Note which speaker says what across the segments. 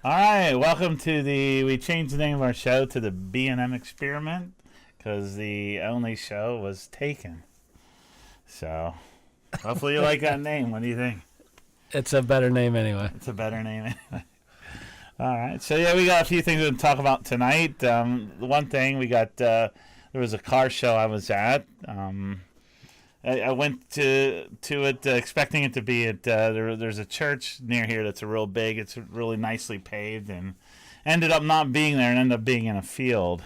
Speaker 1: All right, welcome to we changed the name of our show to the B&M Experiment because the only show was taken. So, hopefully you like that name. What do you think?
Speaker 2: It's a better name anyway.
Speaker 1: It's a better name anyway. All right, so yeah, we got a few things to talk about tonight. The one thing we got, there was a car show I was at. I went to it expecting it to be at there's a church near here that's a real big. It's really nicely paved, and ended up not being there and ended up being in a field.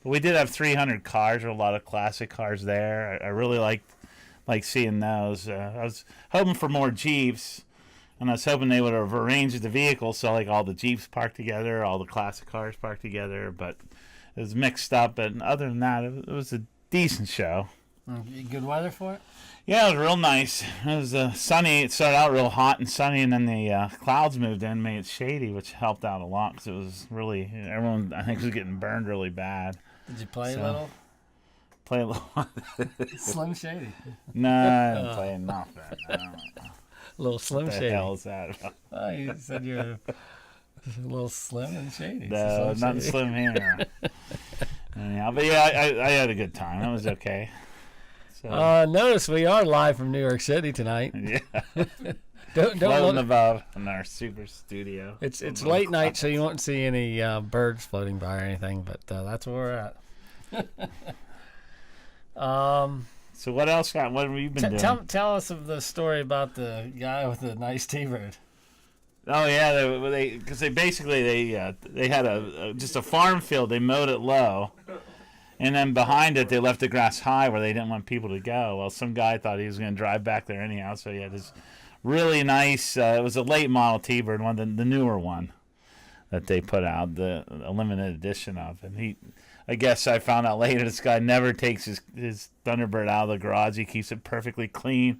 Speaker 1: But we did have 300 cars, or a lot of classic cars there. I really liked seeing those. I was hoping for more Jeeps, and I was hoping they would have arranged the vehicles so like all the Jeeps parked together, all the classic cars parked together. But it was mixed up. And other than that, it was a decent show.
Speaker 2: Good weather for it?
Speaker 1: Yeah, it was real nice. It was sunny. It started out real hot and sunny, and then the clouds moved in, made it shady, which helped out a lot because it was really, everyone I think was getting burned really bad.
Speaker 2: Did you play a little?
Speaker 1: Play a little.
Speaker 2: Slim Shady.
Speaker 1: No, I didn't play nothing.
Speaker 2: A little Slim
Speaker 1: What
Speaker 2: Shady.
Speaker 1: the hell is that about?
Speaker 2: Oh, you said you're a little slim and shady.
Speaker 1: No, nothing slim here. Anyhow, but yeah, I had a good time. That was okay. So,
Speaker 2: notice we are live from New York City tonight.
Speaker 1: yeah.
Speaker 2: Don't
Speaker 1: Floating
Speaker 2: look.
Speaker 1: above in our super studio.
Speaker 2: It's late night, so you won't see any birds floating by or anything. But that's where we're at.
Speaker 1: So what else? What have you been doing?
Speaker 2: Tell us of the story about the guy with the nice T-bird.
Speaker 1: Oh yeah, because they basically had just a farm field. They mowed it low, and then behind it they left the grass high where they didn't want people to go. Well, some guy thought he was going to drive back there anyhow, so he had this really nice. It was a late model T-bird, one the newer one that they put out, a limited edition of. And I guess I found out later, this guy never takes his Thunderbird out of the garage. He keeps it perfectly clean,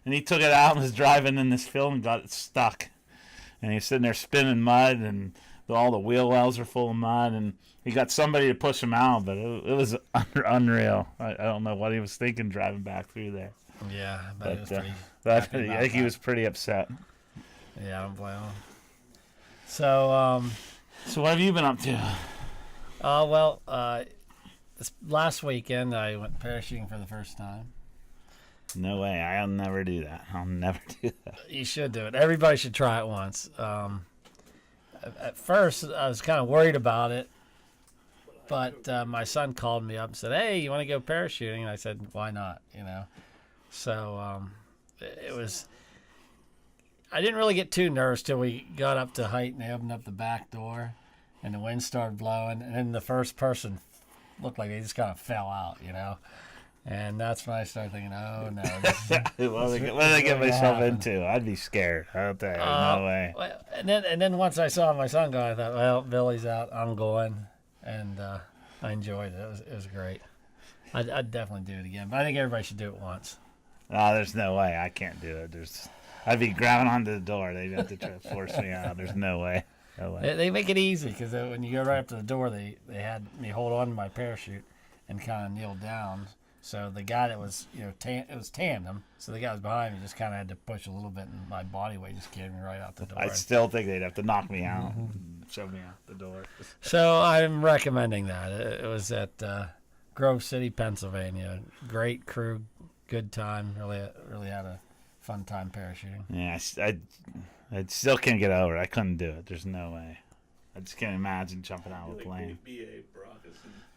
Speaker 1: and he took it out and was driving in this field and got it stuck. And he's sitting there spinning mud, and all the wheel wells are full of mud, and he got somebody to push him out, but it was unreal. I don't know what he was thinking driving back through there.
Speaker 2: Yeah, but it was pretty.
Speaker 1: I think he was pretty upset.
Speaker 2: Yeah, I don't blame him. So
Speaker 1: what have you been up to?
Speaker 2: This last weekend I went parachuting for the first time.
Speaker 1: No way. I'll never do that. I'll never do that.
Speaker 2: You should do it. Everybody should try it once. At first, I was kind of worried about it, but my son called me up and said, "Hey, you want to go parachuting?" And I said, "Why not?" So it was. I didn't really get too nervous till we got up to height and they opened up the back door, and the wind started blowing, and then the first person looked like they just kind of fell out, And that's when I started thinking, oh, no.
Speaker 1: What did I get myself into? I'd be scared. I'll tell you, no way.
Speaker 2: And then once I saw my son go, I thought, well, Billy's out. I'm going. And I enjoyed it. It was great. I'd definitely do it again. But I think everybody should do it once.
Speaker 1: Oh, there's no way. I can't do it. I'd be grabbing onto the door. They'd have to try to force me out. There's no way. No way.
Speaker 2: They make it easy because when you go right up to the door, they had me hold on to my parachute and kind of kneel down. So the guy that was, it was tandem. So the guy was behind me just kind of had to push a little bit, and my body weight just carried me right out the door.
Speaker 1: I still think they'd have to knock me out, shove me out the door.
Speaker 2: So I'm recommending that. It was at Grove City, Pennsylvania. Great crew, good time. Really had a fun time parachuting.
Speaker 1: Yeah, I still can't get over it. I couldn't do it. There's no way. I just can't imagine jumping out of a plane.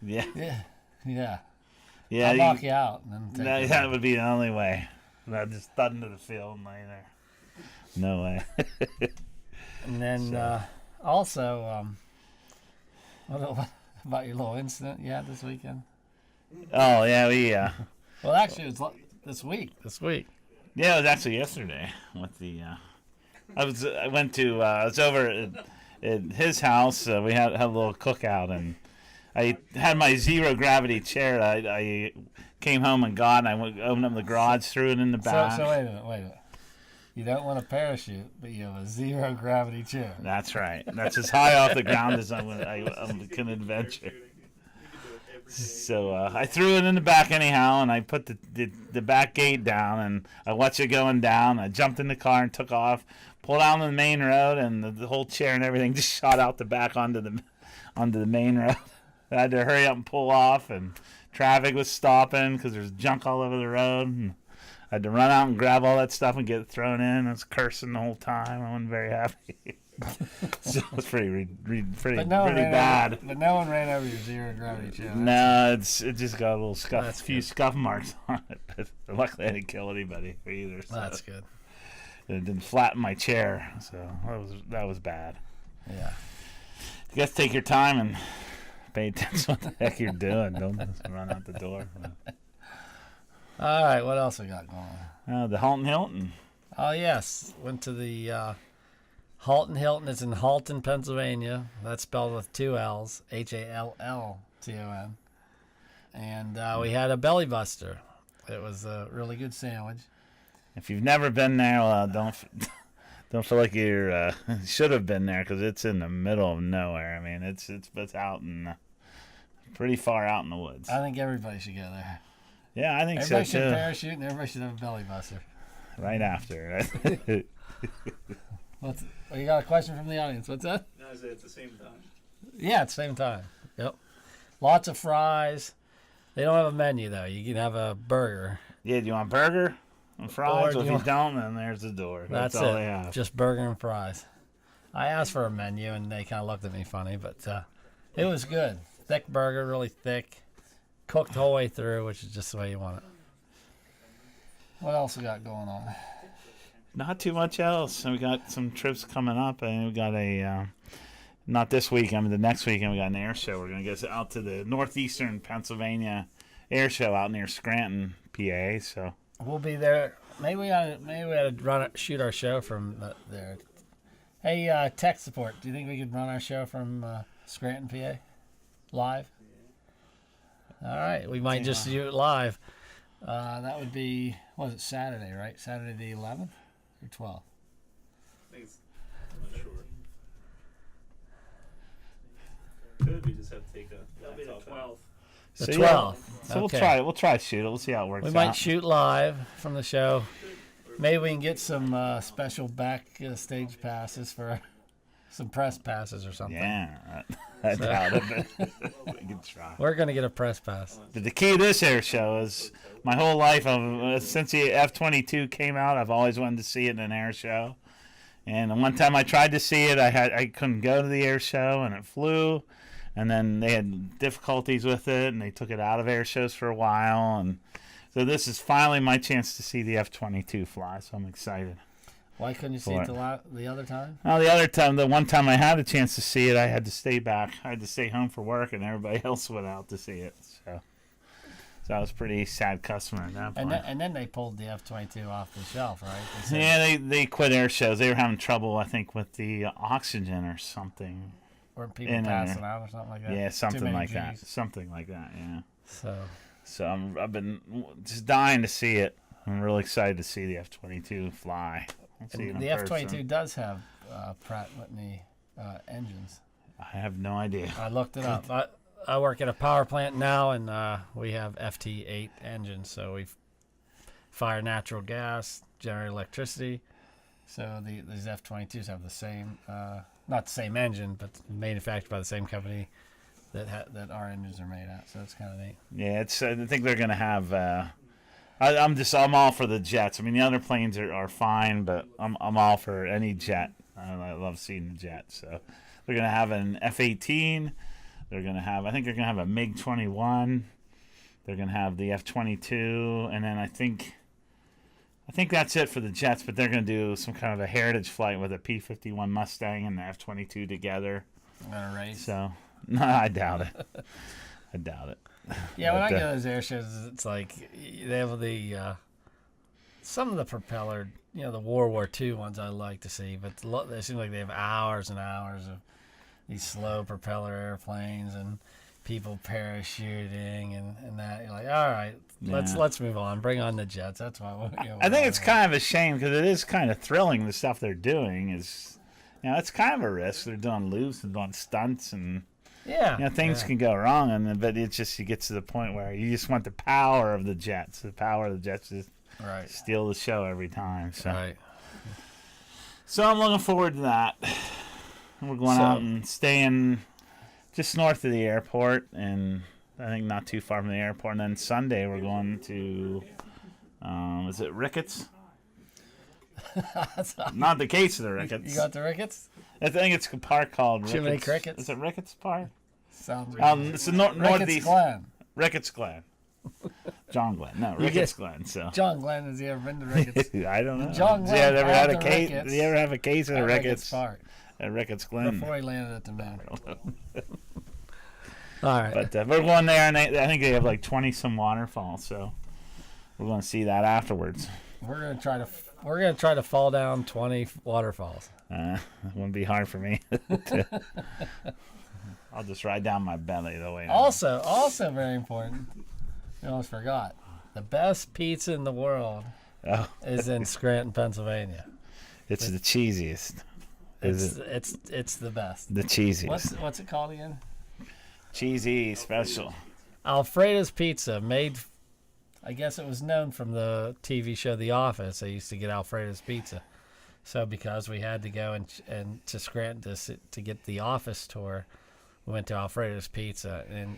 Speaker 1: Yeah.
Speaker 2: Yeah.
Speaker 1: Yeah,
Speaker 2: I'll knock you out. And then
Speaker 1: that would be the only way. I just thud into the field and lay there. No way.
Speaker 2: And then also, what about your little incident you had this weekend?
Speaker 1: Oh yeah,
Speaker 2: Well, actually, it was this week.
Speaker 1: Yeah, it was actually yesterday. With the, I was over at his house. We had a little cookout, and I had my zero gravity chair. I came home and got, and I opened up the garage, threw it in the back.
Speaker 2: So wait a minute. You don't want a parachute, but you have a zero gravity chair.
Speaker 1: That's right. That's as high off the ground as I can adventure. So I threw it in the back anyhow, and I put the back gate down, and I watched it going down. I jumped in the car and took off, pulled out on the main road, and the whole chair and everything just shot out the back onto the main road. I had to hurry up and pull off, and traffic was stopping because there's junk all over the road. And I had to run out and grab all that stuff and get it thrown in. I was cursing the whole time. I wasn't very happy. So it was pretty bad.
Speaker 2: But no one ran over your zero gravity chair.
Speaker 1: No, it just got a few scuff marks on it. But luckily, I didn't kill anybody either. So.
Speaker 2: That's good.
Speaker 1: It didn't flatten my chair, so that was bad.
Speaker 2: Yeah.
Speaker 1: You got to take your time and pay attention to what the heck you're doing. Don't just run out the door.
Speaker 2: All right, what else we got going on?
Speaker 1: The Halton Hilton.
Speaker 2: Oh, yes. Went to the Halton Hilton. It's in Halton, Pennsylvania. That's spelled with 2 L's, Hallton. And we had a belly buster. It was a really good sandwich.
Speaker 1: If you've never been there, don't feel like you should have been there because it's in the middle of nowhere. I mean, it's out in pretty far out in the woods.
Speaker 2: I think everybody should go there.
Speaker 1: Yeah, I think
Speaker 2: everybody
Speaker 1: so too.
Speaker 2: Everybody should parachute and everybody should have a belly buster.
Speaker 1: Right after.
Speaker 2: You got a question from the audience? What's that?
Speaker 3: No, I said at the same time.
Speaker 2: Yeah, at the same time. Yep. Lots of fries. They don't have a menu though. You can have a burger.
Speaker 1: Yeah, do you want burger and fries? Well, if you
Speaker 2: want...
Speaker 1: don't, then there's the door. That's all they have.
Speaker 2: Just burger and fries. I asked for a menu and they kind of looked at me funny, but it was good. Thick burger, really thick. Cooked the whole way through, which is just the way you want it. What else we got going on?
Speaker 1: Not too much else. We got some trips coming up, and we got not this weekend, but the next weekend we got an air show. We're gonna get out to the northeastern Pennsylvania air show out near Scranton, PA. So
Speaker 2: we'll be there. Maybe we ought to shoot our show from there. Hey, tech support. Do you think we could run our show from Scranton, PA, live? All right, we might just do it live. That would be, what was it, Saturday, right? Saturday the 11th or 12th?
Speaker 3: I think I'm not sure. Could we just have to take that'll be the 12th.
Speaker 2: The 12th.
Speaker 1: So
Speaker 2: okay.
Speaker 1: we'll try to shoot it. We'll see how it works out.
Speaker 2: We might shoot live from the show. Maybe we can get some special backstage passes for some press passes or something.
Speaker 1: Yeah, I doubt it, but we can try.
Speaker 2: We're going to get a press pass.
Speaker 1: But the key to this air show is my whole life, since the F-22 came out, I've always wanted to see it in an air show. And one time I tried to see it, I couldn't go to the air show, and it flew. And then they had difficulties with it, and they took it out of air shows for a while. And so this is finally my chance to see the F-22 fly, so I'm excited.
Speaker 2: Why couldn't you see it the other time?
Speaker 1: Well, the one time I had a chance to see it, I had to stay back. I had to stay home for work, and everybody else went out to see it. So I was a pretty sad customer at that point.
Speaker 2: And then they pulled the F-22 off the shelf, right?
Speaker 1: Yeah, they quit air shows. They were having trouble, I think, with the oxygen or something.
Speaker 2: Or people passing out or something like that.
Speaker 1: Yeah, something like that. Something like that, yeah. So I've been just dying to see it. I'm really excited to see the F-22 fly.
Speaker 2: The F-22 does have Pratt & Whitney engines.
Speaker 1: I have no idea.
Speaker 2: I looked it up. I work at a power plant now, and we have FT8 engines. So we fire natural gas, generate electricity. So these F-22s have the same, not the same engine, but manufactured by the same company that our engines are made at. So it's kind of neat.
Speaker 1: Yeah, I think they're going to have... I'm all for the jets. I mean, the other planes are fine, but I'm all for any jet. I love seeing the jets. So they're gonna have an F-18. I think they're gonna have a MiG-21. They're gonna have the F-22, and then I think that's it for the jets. But they're gonna do some kind of a heritage flight with a P-51 Mustang and the F-22 together.
Speaker 2: Gonna race?
Speaker 1: So no, I doubt it. I doubt it.
Speaker 2: Yeah, when I go to those air shows, it's like they have some of the propeller, the World War II ones I like to see, but they seem like they have hours and hours of these slow propeller airplanes and people parachuting and that. You're like, all right, let's move on. Bring on the jets. That's why.
Speaker 1: I think it's kind of a shame because it is kind of thrilling. The stuff they're doing is, it's kind of a risk. They're doing loops and doing stunts and.
Speaker 2: Yeah.
Speaker 1: You know, things
Speaker 2: yeah.
Speaker 1: can go wrong, but it gets to the point where you just want the power of the Jets. The power of the Jets just
Speaker 2: Right.
Speaker 1: steal the show every time. So,
Speaker 2: Right.
Speaker 1: so I'm looking forward to that. We're going out and staying just north of the airport, and I think not too far from the airport. And then Sunday we're going to, is it Ricketts? Not the case of the Ricketts.
Speaker 2: You got the Ricketts?
Speaker 1: I think it's a park called
Speaker 2: Too many
Speaker 1: Ricketts.
Speaker 2: crickets?
Speaker 1: Is it Ricketts Park?
Speaker 2: Sounds
Speaker 1: It's the northeast.
Speaker 2: Ricketts Glen.
Speaker 1: Ricketts Glen. John Glenn. No, Ricketts Glen. So
Speaker 2: John Glenn, has he ever been to Ricketts?
Speaker 1: I don't know.
Speaker 2: John
Speaker 1: Has he ever
Speaker 2: Glenn
Speaker 1: had a
Speaker 2: had the
Speaker 1: case?
Speaker 2: Ricketts
Speaker 1: Did he ever have a case of
Speaker 2: at
Speaker 1: Ricketts?
Speaker 2: Park
Speaker 1: At Ricketts Glen.
Speaker 2: before he landed at the moon. All right.
Speaker 1: But we're going there, and I think they have like 20 some waterfalls. So we're going to see that afterwards.
Speaker 2: We're gonna try to fall down 20 waterfalls.
Speaker 1: It wouldn't be hard for me. I'll just ride down my belly the way.
Speaker 2: Also very important. You almost forgot. The best pizza in the world is in Scranton, Pennsylvania.
Speaker 1: It's the cheesiest.
Speaker 2: It's the best.
Speaker 1: The cheesiest.
Speaker 2: What's it called again?
Speaker 1: Cheesy special.
Speaker 2: Alfredo's Pizza, made. I guess it was known from the TV show The Office. They used to get Alfredo's Pizza. So because we had to go and to Scranton to get the Office tour, we went to Alfredo's Pizza, and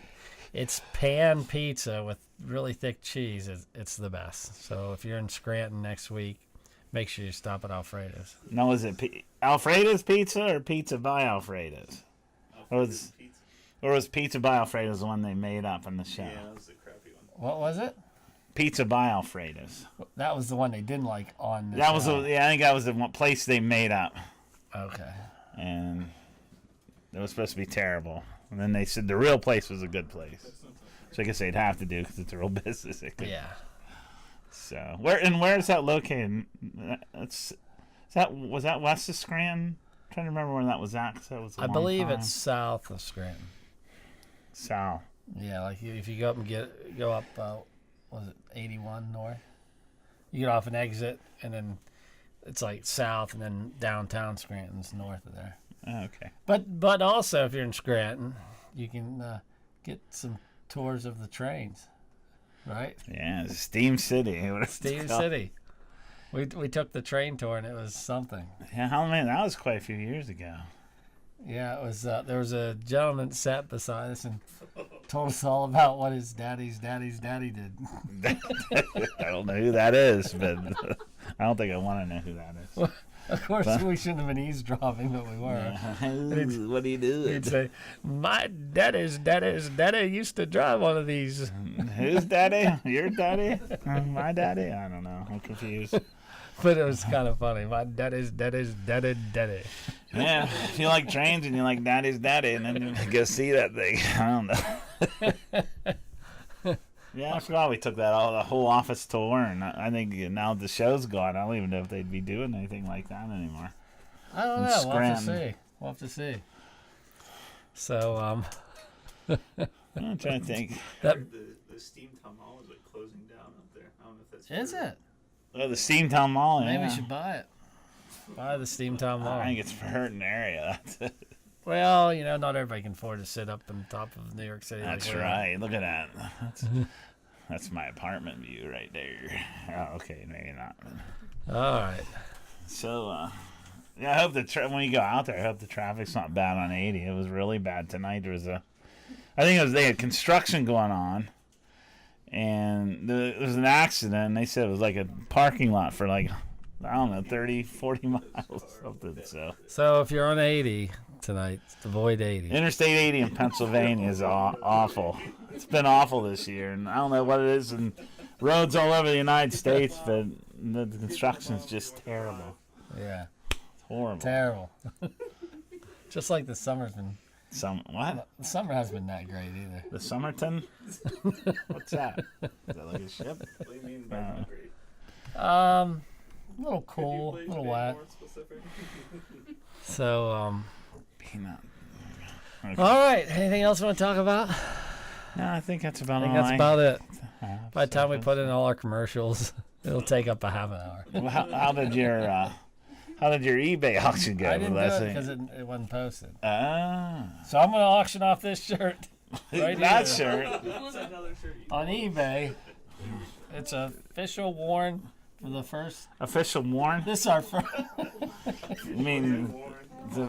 Speaker 2: it's pan pizza with really thick cheese. It's the best. So if you're in Scranton next week, make sure you stop at Alfredo's.
Speaker 1: Now, is it Alfredo's Pizza or Pizza by Alfredo's?
Speaker 3: Alfredo's pizza.
Speaker 1: Or was Pizza by Alfredo's the one they made up in the show?
Speaker 3: Yeah, that was the crappy one.
Speaker 2: What was it?
Speaker 1: Pizza by Alfredo's.
Speaker 2: That was the one they didn't like on the
Speaker 1: That was
Speaker 2: show.
Speaker 1: I think that was the one place they made up,
Speaker 2: Okay.
Speaker 1: and it was supposed to be terrible. And then they said the real place was a good place. So I guess they'd have to do because it's a real business.
Speaker 2: Yeah.
Speaker 1: So where is that located? Was that west of Scranton? I'm trying to remember where that was at. 'Cause that was a
Speaker 2: I
Speaker 1: long
Speaker 2: believe
Speaker 1: time.
Speaker 2: it's south of Scranton.
Speaker 1: south.
Speaker 2: Yeah, like if you go up and go up, was it 81 north? You get off an exit, and then it's like south, and then downtown Scranton's north of there.
Speaker 1: Oh, okay.
Speaker 2: But also, if you're in Scranton, you can get some tours of the trains, right?
Speaker 1: Yeah, it's Steam City.
Speaker 2: Steam City. We took the train tour, and it was something.
Speaker 1: Yeah, how many? That was quite a few years ago.
Speaker 2: Yeah, it was. There was a gentleman sat beside us and told us all about what his daddy's daddy did.
Speaker 1: I don't know who that is, but I don't think I want to know who that is.
Speaker 2: Of course, we shouldn't have been eavesdropping, but we were.
Speaker 1: What are you doing?
Speaker 2: He'd say, "My daddy's daddy used to drive one of these."
Speaker 1: Whose daddy? Your daddy? My daddy? I don't know. I'm confused.
Speaker 2: But it was kind of funny. My daddy's daddy.
Speaker 1: Yeah, if you like trains and you like daddy's daddy, and then you go see that thing. I don't know. Yeah, I forgot we took the whole office tour, and I think now the show's gone. I don't even know if they'd be doing anything like that anymore.
Speaker 2: I don't know. We'll have to see. We'll have to see. So,
Speaker 1: I'm trying to think.
Speaker 2: that
Speaker 3: The Steamtown Mall is like closing down up there. I don't know if that's
Speaker 2: is
Speaker 3: true.
Speaker 2: it.
Speaker 1: Oh, the Steamtown Mall.
Speaker 2: Maybe
Speaker 1: yeah.
Speaker 2: we should buy it. Buy the Steamtown Mall.
Speaker 1: I think it's for hurting area.
Speaker 2: Well, not everybody can afford to sit up on top of New York City.
Speaker 1: That's
Speaker 2: like we are.
Speaker 1: right. Look at that. That's my apartment view right there. Oh, okay, maybe not.
Speaker 2: All right.
Speaker 1: So, yeah, I hope when you go out there, I hope the traffic's not bad on 80. It was really bad tonight. There was they had construction going on, and there was an accident. And they said it was like a parking lot for like, I don't know, 30, 40 miles or something.
Speaker 2: So if you're on 80 tonight, avoid 80.
Speaker 1: Interstate 80 in Pennsylvania is awful. It's been awful this year, and I don't know what it is in roads all over the United States, but the construction's just terrible.
Speaker 2: Yeah.
Speaker 1: It's horrible.
Speaker 2: Terrible. Just like the summer's been.
Speaker 1: What?
Speaker 2: The summer hasn't been that great either.
Speaker 1: The Summerton? What's that? Is that like a ship?
Speaker 3: What do you mean by not great?
Speaker 2: A little
Speaker 3: Could you
Speaker 2: cool, a
Speaker 3: please
Speaker 2: little
Speaker 3: be
Speaker 2: wet.
Speaker 3: more specific?
Speaker 2: So,
Speaker 1: Peanut.
Speaker 2: all right. Anything else you want to talk about?
Speaker 1: No, I think that's about
Speaker 2: I think
Speaker 1: all.
Speaker 2: that's about it.
Speaker 1: have.
Speaker 2: By the time we put in all our commercials, it'll take up a half an hour.
Speaker 1: Well, how did your How did your eBay auction go?
Speaker 2: I didn't do
Speaker 1: last
Speaker 2: it
Speaker 1: thing?
Speaker 2: because it wasn't posted.
Speaker 1: Ah.
Speaker 2: So I'm going to auction off this shirt right
Speaker 1: That
Speaker 2: here
Speaker 1: shirt.
Speaker 3: What's another shirt?
Speaker 2: on eBay. It's official worn for the first.
Speaker 1: Official worn?
Speaker 2: This is our first.
Speaker 1: You mean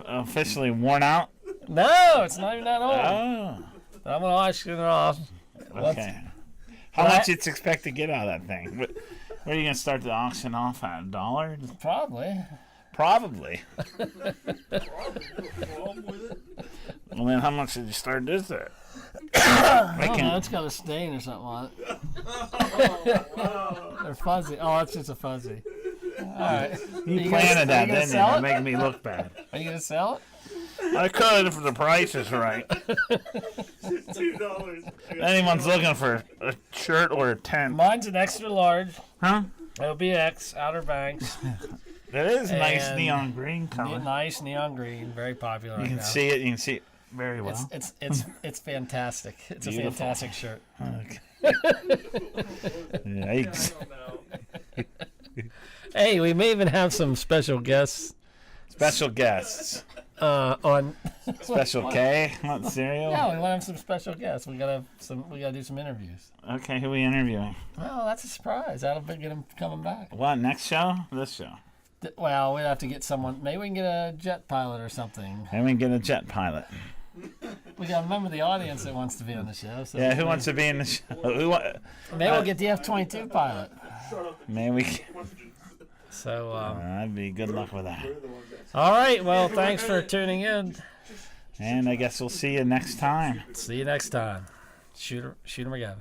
Speaker 1: officially worn out?
Speaker 2: No, it's not even that old.
Speaker 1: Oh.
Speaker 2: But I'm going to auction it off.
Speaker 1: Okay. How much you expect to get out of that thing? Where are you going to start the auction off at? $1?
Speaker 2: Probably.
Speaker 1: Probably.
Speaker 3: Wrong with it?
Speaker 1: Well, then how much did you start this at?
Speaker 2: I don't know. It's got a stain or something on it. They're fuzzy. Oh, it's just a fuzzy. All right.
Speaker 1: You planted that, didn't you?
Speaker 2: sell
Speaker 1: To
Speaker 2: it?
Speaker 1: make me look bad.
Speaker 2: Are you going to sell it?
Speaker 1: I could if the price is right.
Speaker 3: $2.
Speaker 1: Anyone's looking for a shirt or a tent.
Speaker 2: Mine's an extra large.
Speaker 1: Huh?
Speaker 2: LBX, Outer Banks.
Speaker 1: It is nice
Speaker 2: And
Speaker 1: neon green color.
Speaker 2: Nice neon green. Very popular
Speaker 1: You
Speaker 2: right
Speaker 1: can
Speaker 2: now.
Speaker 1: see it. You can see it very well.
Speaker 2: It's fantastic. It's
Speaker 1: Beautiful.
Speaker 2: a fantastic shirt.
Speaker 1: Okay. Yikes.
Speaker 2: Hey, we may even have some special guests
Speaker 1: Special guests.
Speaker 2: on.
Speaker 1: Special K. What cereal?
Speaker 2: Yeah, we want to have some special guests. We gotta do some interviews.
Speaker 1: Okay, who are we interviewing?
Speaker 2: Well, that's a surprise. That'll get him coming back.
Speaker 1: What, next show? This show.
Speaker 2: Well, we'd have to get someone. Maybe we can get a jet pilot or something.
Speaker 1: And we get a jet pilot.
Speaker 2: We gotta remember the audience that wants to be on the show. So
Speaker 1: Yeah, who wants to be in the show?
Speaker 2: Maybe we'll get the F-22 pilot.
Speaker 1: Maybe we.
Speaker 2: So,
Speaker 1: That'd be good luck with that.
Speaker 2: all right. Well, thanks for tuning in.
Speaker 1: And I guess we'll see you next time.
Speaker 2: See you next time. Shoot 'em again.